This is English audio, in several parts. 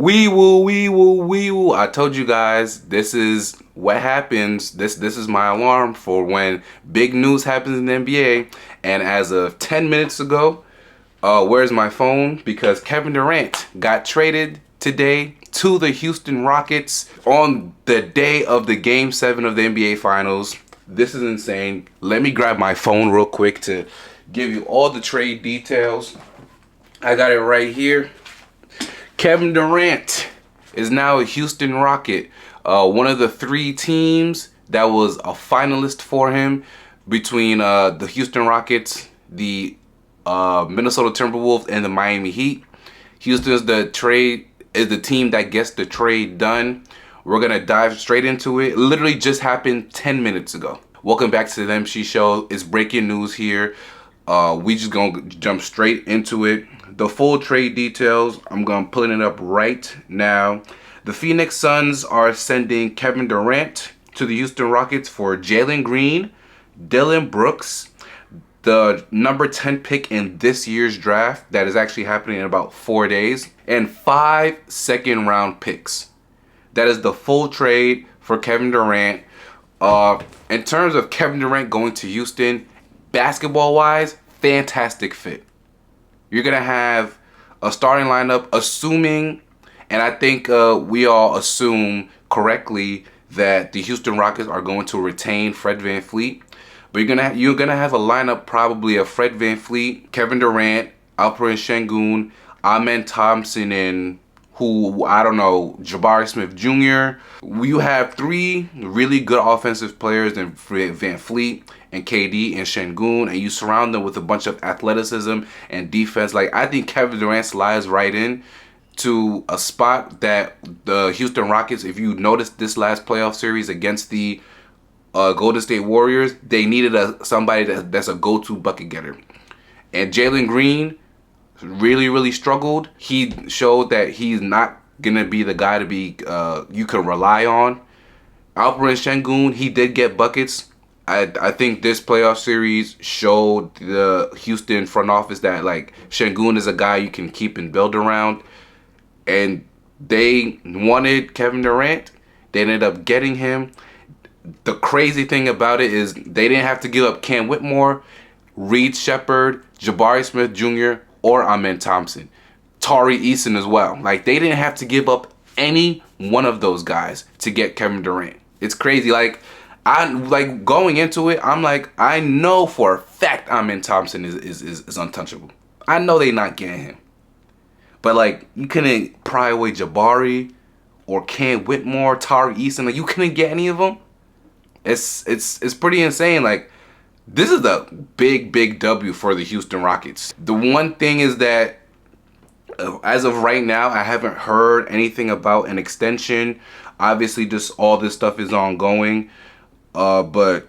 Wee woo, wee woo, wee woo. I told you guys, this is what happens. This is my alarm for when big news happens in the NBA. And as of 10 minutes ago, where's my phone? Because Kevin Durant got traded today to the Houston Rockets on the day of the Game 7 of the NBA Finals. This is insane. Let me grab my phone real quick to give you all the trade details. I got it right here. Kevin Durant is now a Houston Rocket. One of the three teams that was a finalist for him between the Houston Rockets, the Minnesota Timberwolves, and the Miami Heat. Houston is the team that gets the trade done. We're gonna dive straight into it. It literally just happened 10 minutes ago. Welcome back to the MC Show. It's breaking news here. We just gonna jump straight into it. The full trade details, I'm gonna pull it up right now. The Phoenix Suns are sending Kevin Durant to the Houston Rockets for Jalen Green, Dylan Brooks, the number 10 pick in this year's draft that is actually happening in about 4 days, and 5 second-round picks. That is the full trade for Kevin Durant. In terms of Kevin Durant going to Houston, basketball-wise, fantastic fit. You're going to have a starting lineup, assuming, and I think we all assume correctly, that the Houston Rockets are going to retain Fred VanVleet. But you're gonna have a lineup probably of Fred VanVleet, Kevin Durant, Alperen Sengun, Amen Thompson, and Jabari Smith Jr. You have three really good offensive players in VanVleet and KD and Sengun, and you surround them with a bunch of athleticism and defense. Like, I think Kevin Durant slides right in to a spot that the Houston Rockets, if you noticed this last playoff series against the Golden State Warriors, they needed somebody that's a go-to bucket getter. And Jalen Green really struggled. He showed that he's not gonna be the guy to be you can rely on. Alperen Sengun, he did get buckets. I think this playoff series showed the Houston front office that, like, Sengun is a guy you can keep and build around. And they wanted Kevin Durant. They ended up getting him. The crazy thing about it is they didn't have to give up Cam Whitmore, Reed Shepard, Jabari Smith Jr., or Amen Thompson. Tari Eason as well. Like, they didn't have to give up any one of those guys to get Kevin Durant. It's crazy. Going into it, I'm like, I know for a fact Amen Thompson is untouchable. I know they not getting him. But, like, you couldn't pry away Jabari or Cam Whitmore, Tari Eason. Like, you couldn't get any of them. It's pretty insane. Like, this is a big W for the Houston Rockets. The one thing is that as of right now, I haven't heard anything about an extension. Obviously, just all this stuff is ongoing. But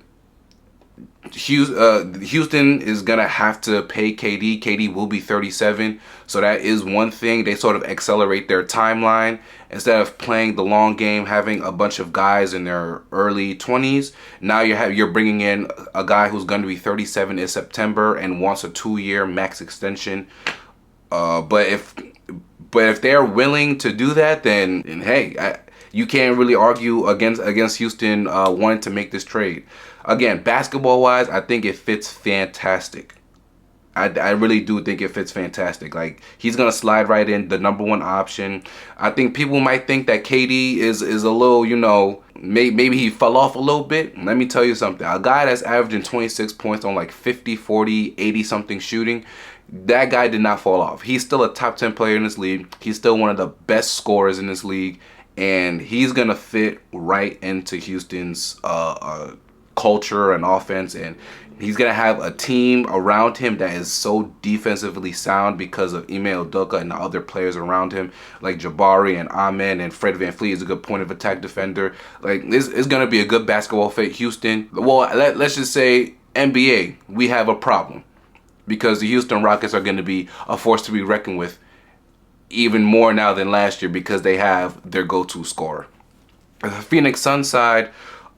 Houston is gonna have to pay KD. KD will be 37, so that is one thing. They sort of accelerate their timeline. Instead of playing the long game, having a bunch of guys in their early 20s, now you're bringing in a guy who's going to be 37 in September and wants a 2-year max extension. But if they're willing to do that, then hey, you can't really argue against Houston wanting to make this trade. Again, basketball-wise, I think it fits fantastic. I really do think it fits fantastic. Like, he's going to slide right in, the number one option. I think people might think that KD is a little, maybe he fell off a little bit. Let me tell you something. A guy that's averaging 26 points on like 50, 40, 80-something shooting, that guy did not fall off. He's still a top 10 player in this league. He's still one of the best scorers in this league. And he's going to fit right into Houston's culture and offense, and he's gonna have a team around him that is so defensively sound because of Ime Udoka and the other players around him, like Jabari and Amen, and Fred VanVleet is a good point of attack defender. Like, this is gonna be a good basketball fit. Houston, well, let's just say NBA, we have a problem because the Houston Rockets are gonna be a force to be reckoned with even more now than last year because they have their go-to scorer. The Phoenix Suns side,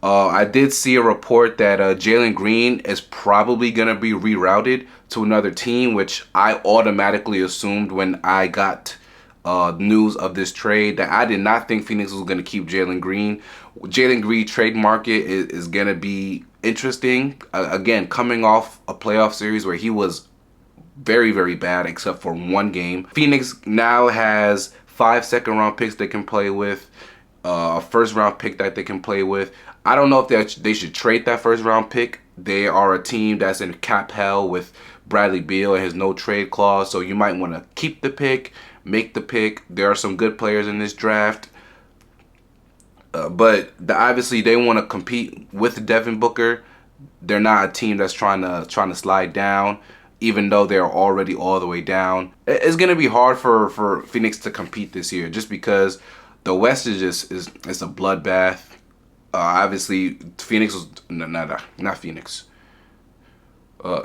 I did see a report that Jalen Green is probably going to be rerouted to another team, which I automatically assumed when I got news of this trade that I did not think Phoenix was going to keep Jalen Green. Jalen Green trade market is going to be interesting. Again, coming off a playoff series where he was very, very bad except for one game. Phoenix now has 5 second-round picks they can play with, a first-round pick that they can play with. I don't know if they should trade that first-round pick. They are a team that's in cap hell with Bradley Beal and his no-trade clause, so you might want to keep the pick, make the pick. There are some good players in this draft, but obviously they want to compete with Devin Booker. They're not a team that's trying to slide down, even though they're already all the way down. It's gonna be hard for Phoenix to compete this year, just because the West is it's a bloodbath. Obviously, Phoenix was not Phoenix.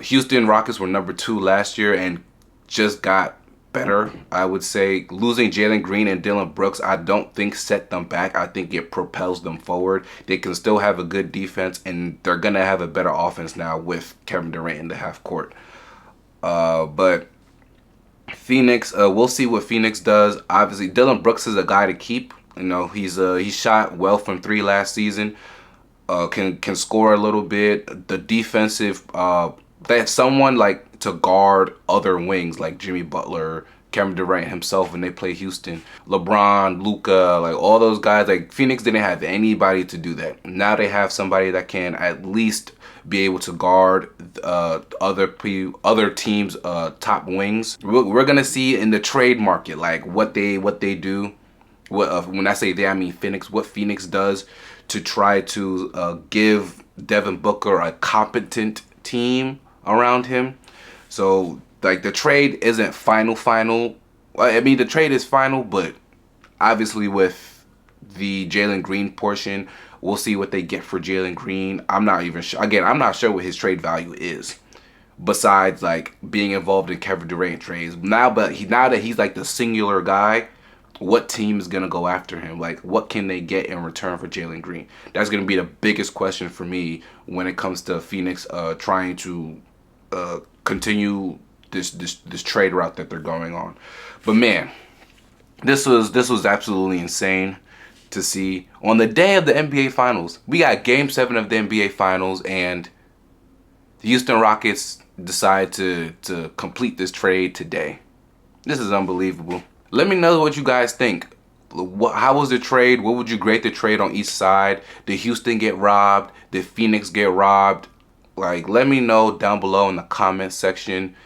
Houston Rockets were number 2 last year and just got better. I would say losing Jalen Green and Dillon Brooks, I don't think set them back. I think it propels them forward. They can still have a good defense, and they're gonna have a better offense now with Kevin Durant in the half court. But Phoenix, we'll see what Phoenix does. Obviously, Dillon Brooks is a guy to keep. You know, he shot well from 3 last season. Can score a little bit. The defensive, they have someone like to guard other wings like Jimmy Butler, Kevin Durant himself when they play Houston, LeBron, Luka, like all those guys. Like Phoenix didn't have anybody to do that. Now they have somebody that can at least be able to guard other teams' top wings. We're gonna see in the trade market like what they do. When I say they, I mean Phoenix. What Phoenix does to try to give Devin Booker a competent team around him. So like the trade isn't final. I mean the trade is final, but obviously with the Jalen Green portion, we'll see what they get for Jalen Green. I'm not even sure. Again, I'm not sure what his trade value is, besides like being involved in Kevin Durant trades. Now that he's like the singular guy, what team is gonna go after him? Like, what can they get in return for Jalen Green? That's gonna be the biggest question for me when it comes to Phoenix trying to continue this trade route that they're going on. But man, this was absolutely insane to see. On the day of the NBA Finals, we got Game 7 of the NBA Finals, and the Houston Rockets decide to complete this trade today. This is unbelievable. Let me know what you guys think. How was the trade? What would you grade the trade on each side? Did Houston get robbed? Did Phoenix get robbed? Like, let me know down below in the comment section.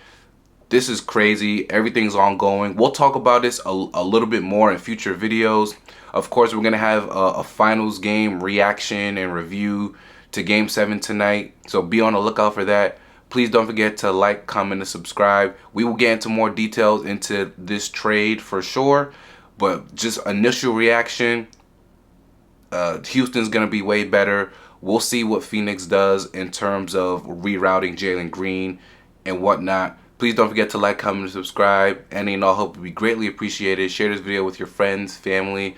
This is crazy. Everything's ongoing. We'll talk about this a little bit more in future videos. Of course, we're going to have a finals game reaction and review to Game 7 tonight. So be on the lookout for that. Please don't forget to like, comment, and subscribe. We will get into more details into this trade for sure. But just initial reaction, Houston's going to be way better. We'll see what Phoenix does in terms of rerouting Jalen Green and whatnot. Please don't forget to like, comment, and subscribe. Any and all help would be greatly appreciated. Share this video with your friends, family.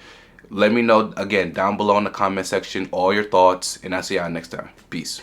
Let me know, again, down below in the comment section all your thoughts. And I'll see y'all next time. Peace.